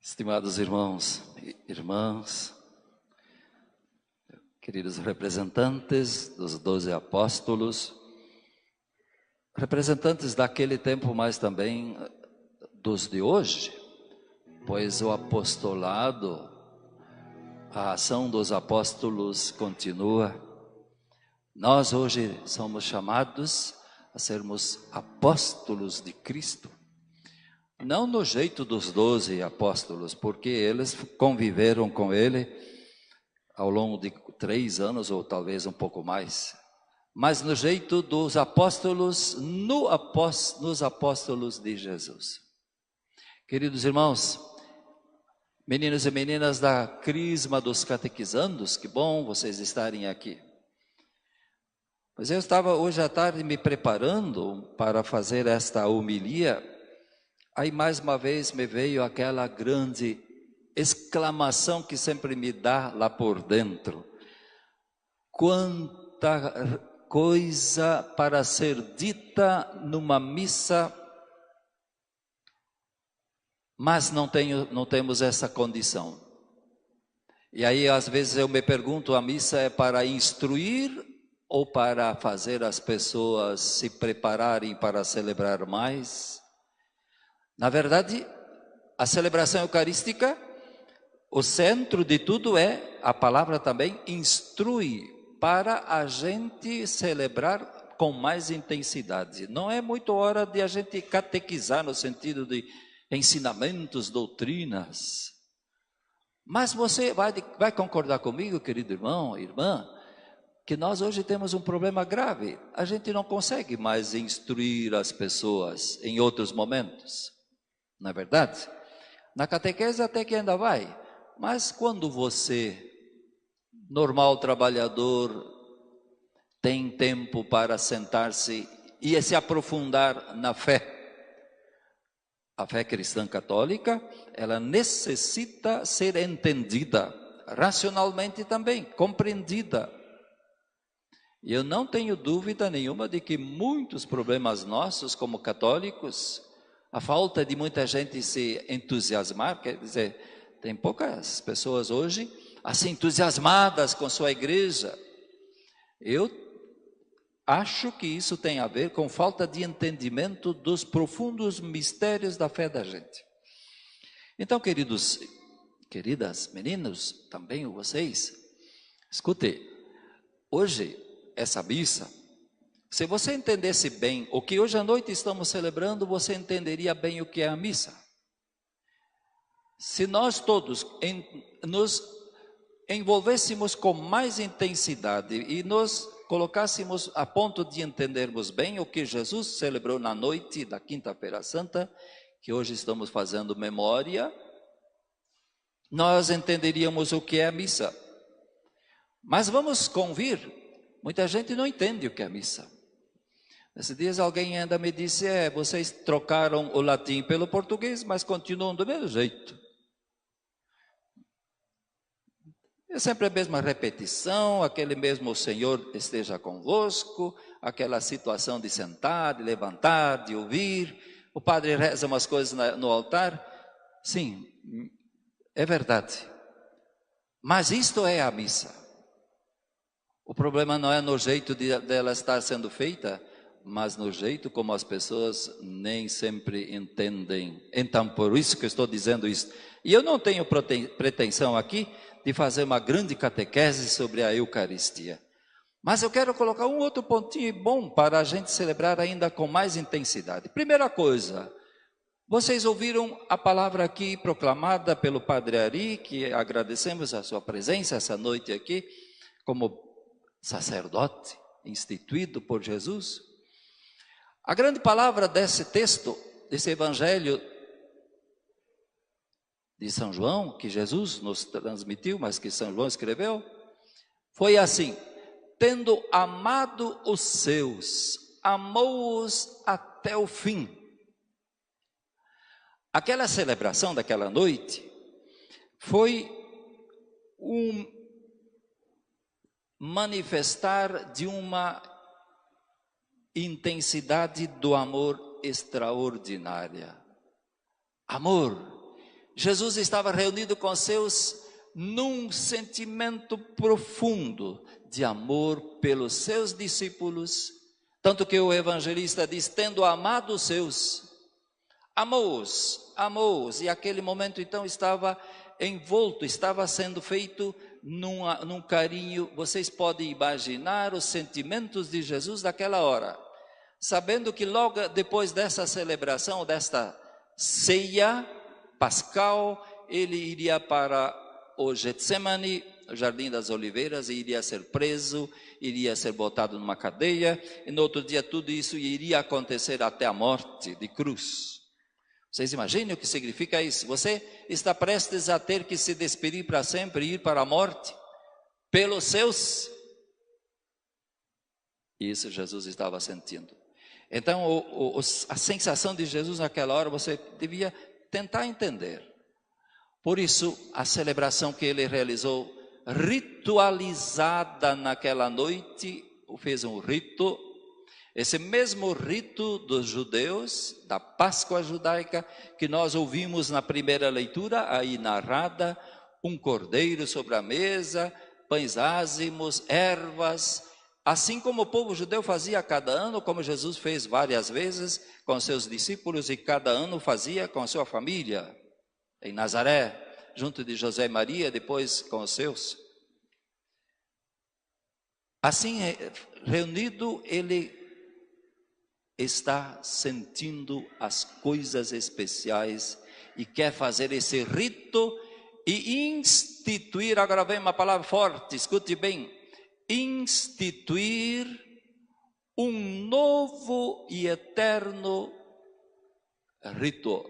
Estimados irmãos e irmãs, queridos representantes dos 12 apóstolos, representantes daquele tempo, mas também dos de hoje, pois o apostolado, a ação dos apóstolos continua. Nós hoje somos chamados a sermos apóstolos de Cristo. Não no jeito dos 12 apóstolos, porque eles conviveram com ele ao longo de 3 anos ou talvez um pouco mais. Mas no jeito dos apóstolos, nos apóstolos de Jesus. Queridos irmãos, meninos e meninas da Crisma dos Catequizandos, que bom vocês estarem aqui. Pois eu estava hoje à tarde me preparando para fazer esta homilia. Aí mais uma vez me veio aquela grande exclamação que sempre me dá lá por dentro. Quanta coisa para ser dita numa missa, mas não temos essa condição. E aí às vezes eu me pergunto, a missa é para instruir ou para fazer as pessoas se prepararem para celebrar mais? Na verdade, a celebração eucarística, o centro de tudo é, a palavra também instrui para a gente celebrar com mais intensidade. Não é muito hora de a gente catequizar no sentido de ensinamentos, doutrinas. Mas você vai concordar comigo, querido irmão, irmã, que nós hoje temos um problema grave. A gente não consegue mais instruir as pessoas em outros momentos. Não é verdade? Na catequese até que ainda vai, mas quando você, normal trabalhador, tem tempo para sentar-se e se aprofundar na fé, a fé cristã católica, ela necessita ser entendida, racionalmente também, compreendida. E eu não tenho dúvida nenhuma de que muitos problemas nossos como católicos, a falta de muita gente se entusiasmar, quer dizer, tem poucas pessoas hoje assim entusiasmadas com sua igreja. Eu acho que isso tem a ver com falta de entendimento dos profundos mistérios da fé da gente. Então, queridos, queridas, meninos, também vocês, escute, hoje essa missa, se você entendesse bem o que hoje à noite estamos celebrando, você entenderia bem o que é a missa. Se nós todos nos envolvêssemos com mais intensidade e nos colocássemos a ponto de entendermos bem o que Jesus celebrou na noite da Quinta-feira Santa, que hoje estamos fazendo memória, nós entenderíamos o que é a missa. Mas vamos convir, muita gente não entende o que é a missa. Esses dias alguém ainda me disse, vocês trocaram o latim pelo português, mas continuam do mesmo jeito. É sempre a mesma repetição, aquele mesmo Senhor esteja convosco, aquela situação de sentar, de levantar, de ouvir, o padre reza umas coisas no altar. Sim, é verdade. Mas isto é a missa. O problema não é no jeito dela estar sendo feita, mas no jeito como as pessoas nem sempre entendem. Então, por isso que eu estou dizendo isso. E eu não tenho pretensão aqui de fazer uma grande catequese sobre a Eucaristia. Mas eu quero colocar um outro pontinho bom para a gente celebrar ainda com mais intensidade. Primeira coisa, vocês ouviram a palavra aqui proclamada pelo Padre Ari, que agradecemos a sua presença essa noite aqui, como sacerdote instituído por Jesus. A grande palavra desse texto, desse evangelho de São João, que Jesus nos transmitiu, mas que São João escreveu, foi assim: tendo amado os seus, amou-os até o fim. Aquela celebração daquela noite foi um manifestar de uma intensidade do amor extraordinária. Amor Jesus estava reunido com seus num sentimento profundo de amor pelos seus discípulos, tanto que o evangelista diz, tendo amado os seus, amou-os, e aquele momento então estava envolto, estava sendo feito num carinho. Vocês podem imaginar os sentimentos de Jesus naquela hora, sabendo que logo depois dessa celebração, desta ceia pascal, ele iria para o Getsemane, o Jardim das Oliveiras, e iria ser preso, iria ser botado numa cadeia, e no outro dia tudo isso iria acontecer até a morte de cruz. Vocês imaginem o que significa isso? Você está prestes a ter que se despedir para sempre e ir para a morte pelos seus. Isso Jesus estava sentindo. Então a sensação de Jesus naquela hora você devia tentar entender. Por isso a celebração que ele realizou, ritualizada naquela noite, fez um rito. Esse mesmo rito dos judeus, da Páscoa judaica, que nós ouvimos na primeira leitura, aí narrada, um cordeiro sobre a mesa, pães ázimos, ervas, assim como o povo judeu fazia cada ano, como Jesus fez várias vezes com seus discípulos, e cada ano fazia com a sua família, em Nazaré, junto de José e Maria, depois com os seus. Assim, reunido, ele está sentindo as coisas especiais e quer fazer esse rito e instituir, agora vem uma palavra forte, escute bem, instituir um novo e eterno rito.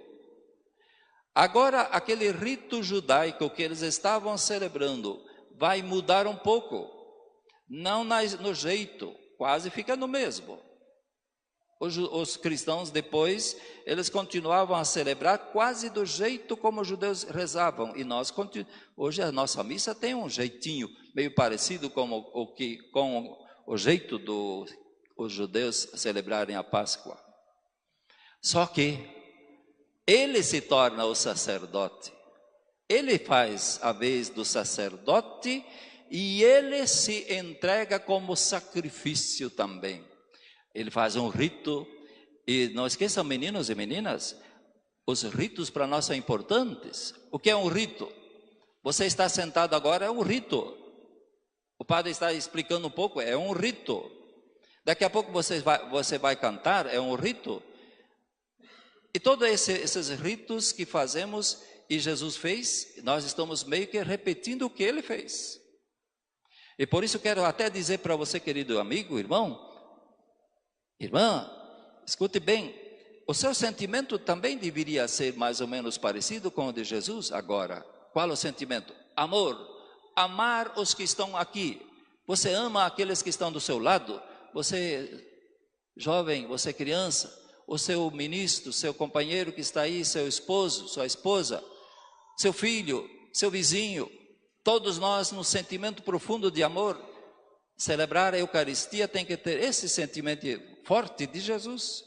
Agora, aquele rito judaico que eles estavam celebrando vai mudar um pouco, não no jeito, quase fica no mesmo. Os cristãos depois, eles continuavam a celebrar quase do jeito como os judeus rezavam. E nós, hoje a nossa missa tem um jeitinho meio parecido com o jeito dos judeus celebrarem a Páscoa. Só que ele se torna o sacerdote. Ele faz a vez do sacerdote e ele se entrega como sacrifício também. Ele faz um rito, e não esqueçam, meninos e meninas, os ritos para nós são importantes. O que é um rito? Você está sentado agora, é um rito. O padre está explicando um pouco, é um rito. Daqui a pouco você vai cantar, é um rito. E todos esses ritos que fazemos, e Jesus fez, nós estamos meio que repetindo o que ele fez. E por isso quero até dizer para você, querido amigo, irmão, irmã, escute bem, o seu sentimento também deveria ser mais ou menos parecido com o de Jesus agora. Qual é o sentimento? Amor, amar os que estão aqui. Você ama aqueles que estão do seu lado? Você jovem, você criança, o seu ministro, seu companheiro que está aí, seu esposo, sua esposa, seu filho, seu vizinho, todos nós num sentimento profundo de amor. Celebrar a Eucaristia tem que ter esse sentimento forte de Jesus.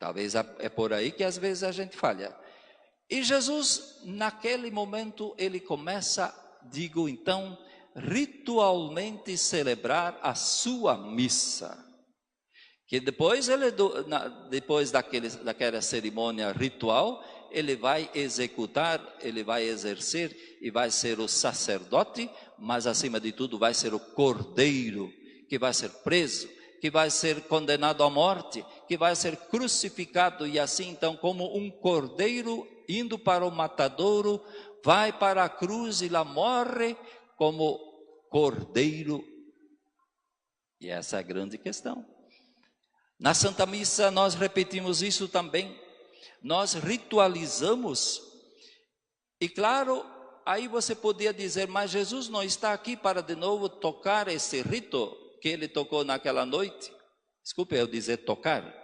Talvez é por aí que às vezes a gente falha. E Jesus, naquele momento, ele começa, digo então, ritualmente celebrar a sua missa. Que depois daquela cerimônia ritual, ele vai executar, ele vai exercer e vai ser o sacerdote, mas acima de tudo vai ser o cordeiro, que vai ser preso, que vai ser condenado à morte, que vai ser crucificado, e assim então como um cordeiro indo para o matadouro, vai para a cruz e lá morre como cordeiro. E essa é a grande questão. Na Santa Missa nós repetimos isso também, nós ritualizamos, e claro, aí você podia dizer, mas Jesus não está aqui para de novo tocar esse rito que ele tocou naquela noite. Desculpe eu dizer tocar,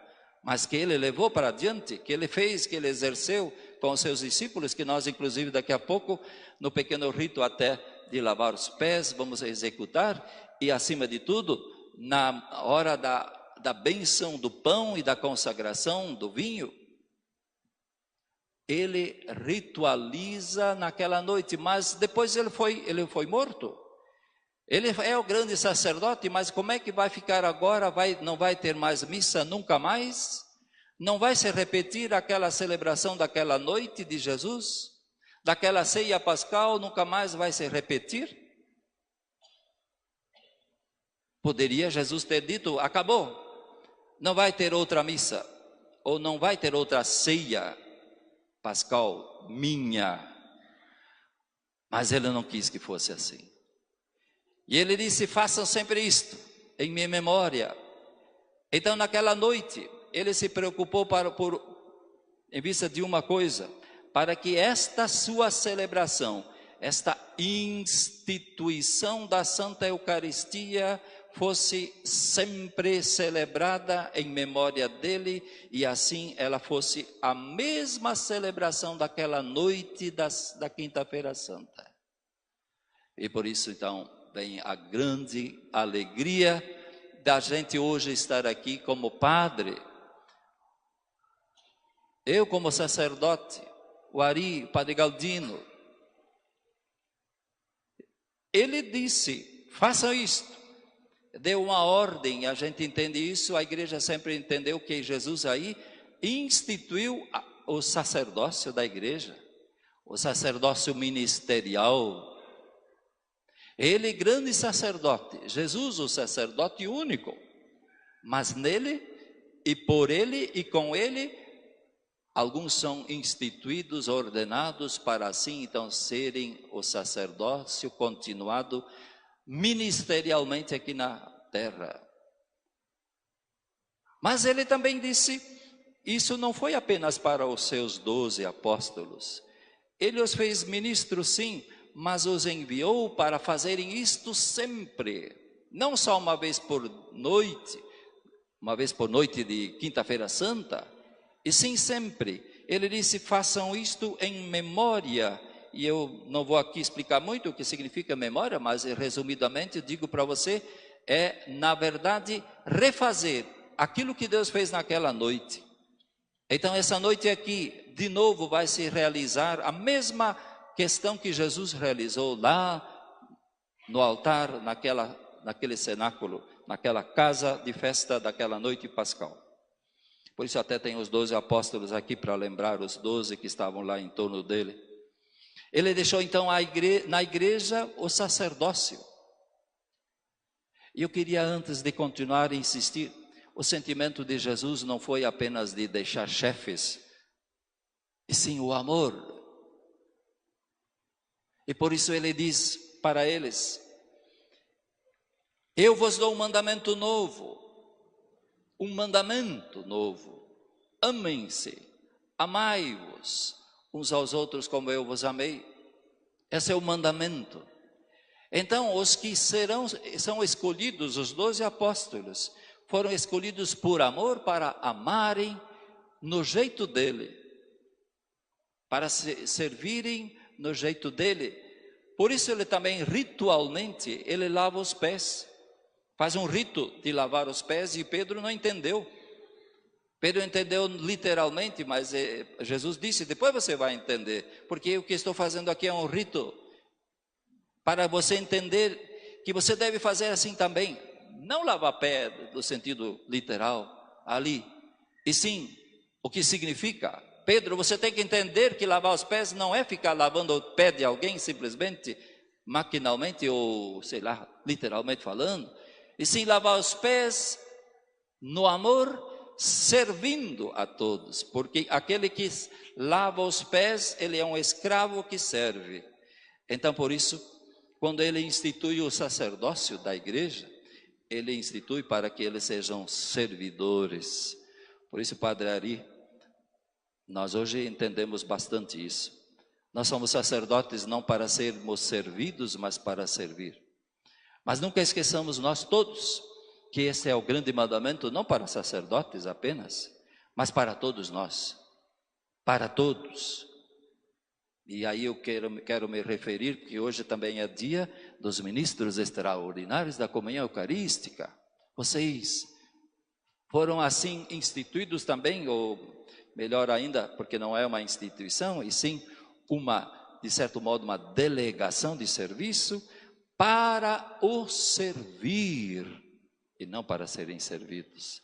mas que ele levou para adiante, que ele fez, que ele exerceu com os seus discípulos, que nós inclusive daqui a pouco, no pequeno rito até de lavar os pés, vamos executar, e acima de tudo, na hora da bênção do pão e da consagração do vinho. ele ritualiza naquela noite, mas depois ele foi morto. Ele é o grande sacerdote, mas como é que vai ficar agora? Não vai ter mais missa nunca mais? Não vai se repetir aquela celebração daquela noite de Jesus? Daquela ceia pascal, nunca mais vai se repetir? Poderia Jesus ter dito, acabou, não vai ter outra missa, ou não vai ter outra ceia pascal minha. Mas ele não quis que fosse assim. E ele disse, façam sempre isto, em minha memória. Então naquela noite, ele se preocupou em vista de uma coisa, para que esta sua celebração, esta instituição da Santa Eucaristia fosse sempre celebrada em memória dele, e assim ela fosse a mesma celebração daquela noite da Quinta-feira Santa. E por isso então vem a grande alegria da gente hoje estar aqui como padre. Eu como sacerdote, o Ari, o Padre Galdino, ele disse, façam isto. Deu uma ordem, a gente entende isso, a igreja sempre entendeu que Jesus aí instituiu o sacerdócio da igreja, o sacerdócio ministerial. Ele, grande sacerdote, Jesus, o sacerdote único, mas nele e por ele e com ele, alguns são instituídos, ordenados para assim então serem o sacerdócio continuado ministerialmente aqui na terra. Mas ele também disse, isso não foi apenas para os seus 12 apóstolos. Ele os fez ministros sim, mas os enviou para fazerem isto sempre. Não só uma vez por noite de Quinta-feira Santa, e sim sempre. Ele disse, façam isto em memória. E eu não vou aqui explicar muito o que significa memória, mas resumidamente digo para você, é na verdade refazer aquilo que Deus fez naquela noite. Então essa noite aqui, de novo vai se realizar a mesma questão que Jesus realizou lá no altar, naquele cenáculo, naquela casa de festa daquela noite pascal. Por isso até tem os 12 apóstolos aqui para lembrar os 12 que estavam lá em torno dele. Ele deixou então na igreja o sacerdócio. E eu queria, antes de continuar, insistir, o sentimento de Jesus não foi apenas de deixar chefes, e sim o amor. E por isso ele diz para eles, eu vos dou um mandamento novo, amem-se, amai-vos uns aos outros como eu vos amei. Esse é o mandamento. Então os que são escolhidos, os 12 apóstolos, foram escolhidos por amor para amarem no jeito dele, para servirem no jeito dele. Por isso ele também ritualmente, ele lava os pés, faz um rito de lavar os pés, e Pedro não entendeu. Pedro entendeu literalmente, mas Jesus disse, depois você vai entender, porque o que estou fazendo aqui é um rito, para você entender que você deve fazer assim também, não lavar pé no sentido literal, ali, e sim, o que significa. Pedro, você tem que entender que lavar os pés não é ficar lavando o pé de alguém simplesmente, maquinalmente ou sei lá, literalmente falando, e sim lavar os pés no amor, servindo a todos, porque aquele que lava os pés, ele é um escravo que serve. Então por isso, quando ele institui o sacerdócio da igreja, ele institui para que eles sejam servidores. Por isso, Padre Ari, nós hoje entendemos bastante isso. Nós somos sacerdotes não para sermos servidos, mas para servir. Mas nunca esqueçamos nós todos, que esse é o grande mandamento, não para sacerdotes apenas, mas para todos nós, para todos. E aí eu quero me referir, porque hoje também é dia dos ministros extraordinários da comunhão eucarística. Vocês foram assim instituídos também, ou melhor ainda, porque não é uma instituição, e sim de certo modo, uma delegação de serviço para o servir e não para serem servidos.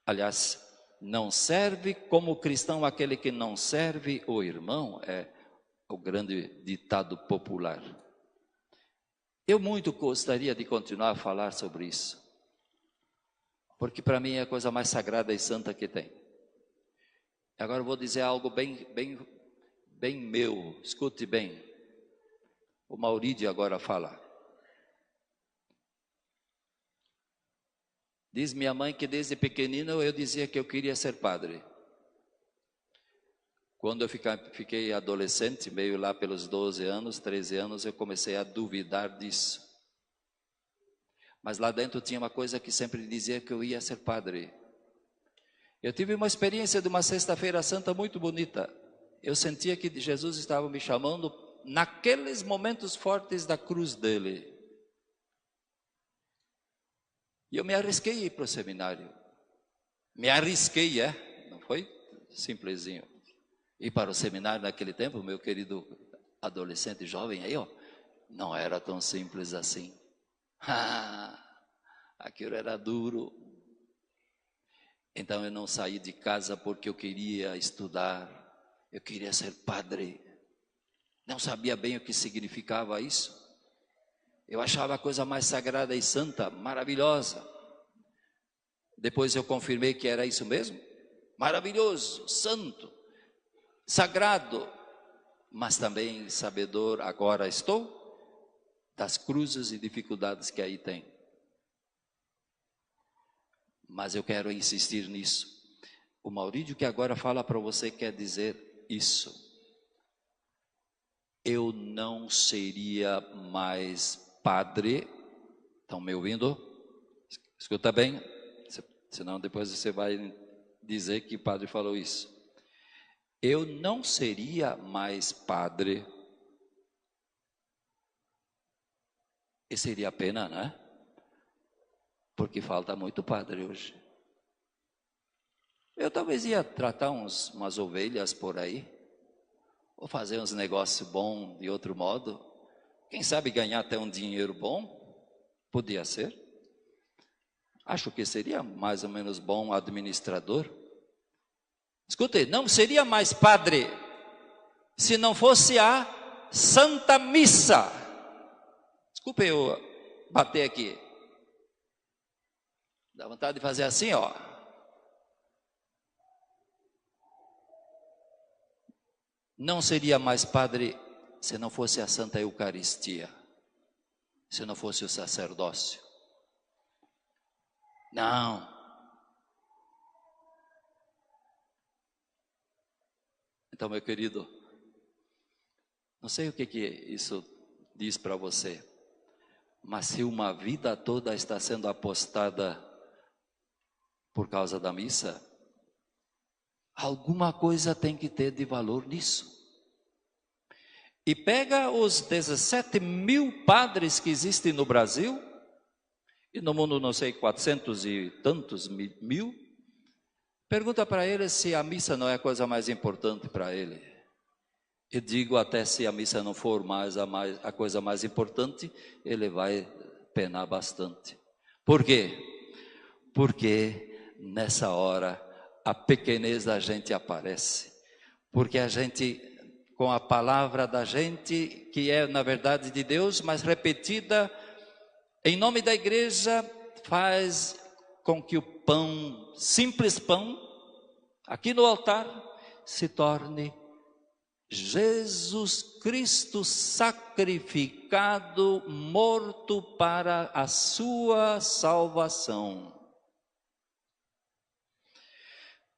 Aliás, não serve como cristão aquele que não serve o irmão, é o grande ditado popular. Eu muito gostaria de continuar a falar sobre isso, porque para mim é a coisa mais sagrada e santa que tem. Agora eu vou dizer algo bem meu, escute bem. O Maurício agora fala. Diz minha mãe que desde pequenino eu dizia que eu queria ser padre. Quando eu fiquei adolescente, meio lá pelos 12 anos, 13 anos, eu comecei a duvidar disso. Mas lá dentro tinha uma coisa que sempre dizia que eu ia ser padre. Eu tive uma experiência de uma sexta-feira santa muito bonita. Eu sentia que Jesus estava me chamando naqueles momentos fortes da cruz dele. E eu me arrisquei a ir para o seminário. Me arrisquei, não foi simplesinho. Ir para o seminário naquele tempo, meu querido adolescente jovem aí, não era tão simples assim. Aquilo era duro. Então eu não saí de casa porque eu queria estudar, eu queria ser padre. Não sabia bem o que significava isso. Eu achava a coisa mais sagrada e santa, maravilhosa. Depois eu confirmei que era isso mesmo. Maravilhoso, santo, sagrado, mas também sabedor, agora estou, das cruzes e dificuldades que aí tem. Mas eu quero insistir nisso. O Maurício que agora fala para você quer dizer isso. Eu não seria mais padre. Estão me ouvindo? Escuta bem, senão depois você vai dizer que o padre falou isso. Eu não seria mais padre. E seria pena, né? Porque falta muito padre hoje. Eu talvez ia tratar umas ovelhas por aí, ou fazer uns negócios bons de outro modo. Quem sabe ganhar até um dinheiro bom? Podia ser. Acho que seria mais ou menos bom administrador. Escute, não seria mais padre se não fosse a Santa Missa. Desculpe eu bater aqui. Dá vontade de fazer assim, Não seria mais padre se não fosse a Santa Eucaristia, se não fosse o sacerdócio. Não. Então, meu querido, não sei o que isso diz para você, mas se uma vida toda está sendo apostada por causa da missa, alguma coisa tem que ter de valor nisso. E pega os 17 mil padres que existem no Brasil, e no mundo não sei 400 e tantos mil, pergunta para ele se a missa não é a coisa mais importante para ele. Eu digo até se a missa não for a coisa mais importante, ele vai penar bastante. Por quê? Porque nessa hora a pequenez da gente aparece, porque a gente, com a palavra da gente, que é na verdade de Deus, mas repetida em nome da igreja, faz com que o pão, simples pão, aqui no altar, se torne Jesus Cristo sacrificado, morto para a sua salvação.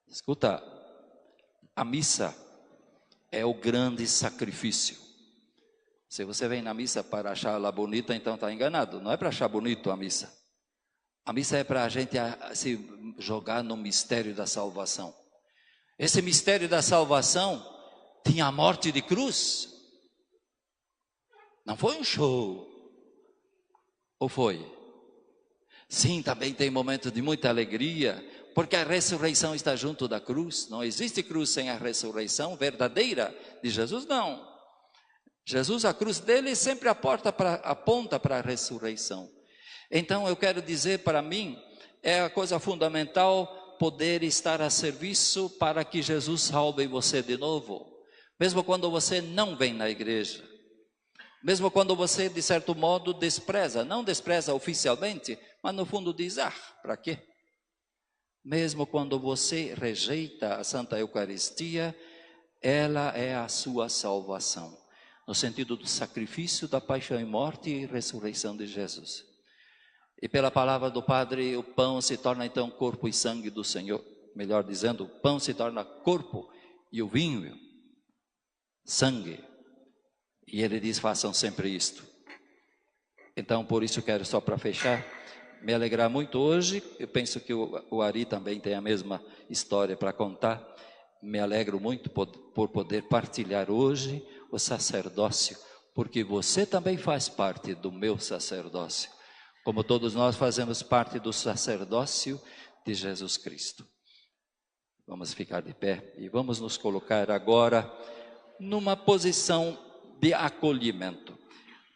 Escuta, a missa é o grande sacrifício. Se você vem na missa para achar ela bonita, então está enganado. Não é para achar bonito a missa. A missa é para a gente se jogar no mistério da salvação. Esse mistério da salvação tinha a morte de cruz. Não foi um show. Ou foi? Sim, também tem momentos de muita alegria, Porque a ressurreição está junto da cruz. Não existe cruz sem a ressurreição verdadeira de Jesus, não. Jesus, a cruz dele sempre aponta para a ressurreição. Então eu quero dizer, para mim, é a coisa fundamental poder estar a serviço para que Jesus salve você de novo. Mesmo quando você não vem na igreja. Mesmo quando você, de certo modo, despreza. Não despreza oficialmente, mas no fundo diz, para quê? Mesmo quando você rejeita a Santa Eucaristia, ela é a sua salvação. No sentido do sacrifício, da paixão e morte e ressurreição de Jesus. E pela palavra do Padre, o pão se torna então corpo e sangue do Senhor. Melhor dizendo, o pão se torna corpo e o vinho, sangue. E ele diz, façam sempre isto. Então, por isso, quero só para fechar, me alegrar muito hoje. Eu penso que o Ari também tem a mesma história para contar. Me alegro muito por poder partilhar hoje o sacerdócio, porque você também faz parte do meu sacerdócio, como todos nós fazemos parte do sacerdócio de Jesus Cristo. Vamos ficar de pé e vamos nos colocar agora numa posição de acolhimento.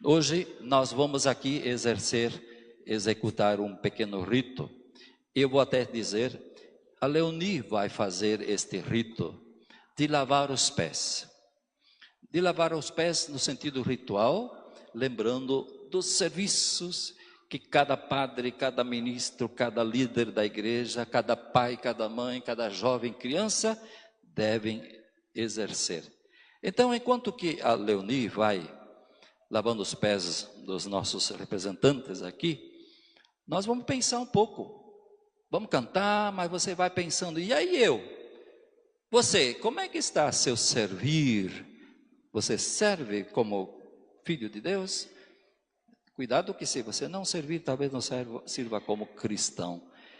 Hoje nós vamos aqui executar um pequeno rito. Eu vou até dizer, a Leonie vai fazer este rito de lavar os pés. De lavar os pés no sentido ritual, lembrando dos serviços que cada padre, cada ministro, cada líder da igreja, cada pai, cada mãe, cada jovem, criança, devem exercer. Então, enquanto que a Leonie vai lavando os pés dos nossos representantes aqui, nós vamos pensar um pouco. Vamos cantar, mas você vai pensando, e aí eu? Você, como é que está a seu servir? Você serve como filho de Deus? Cuidado que se você não servir, talvez não sirva como cristão.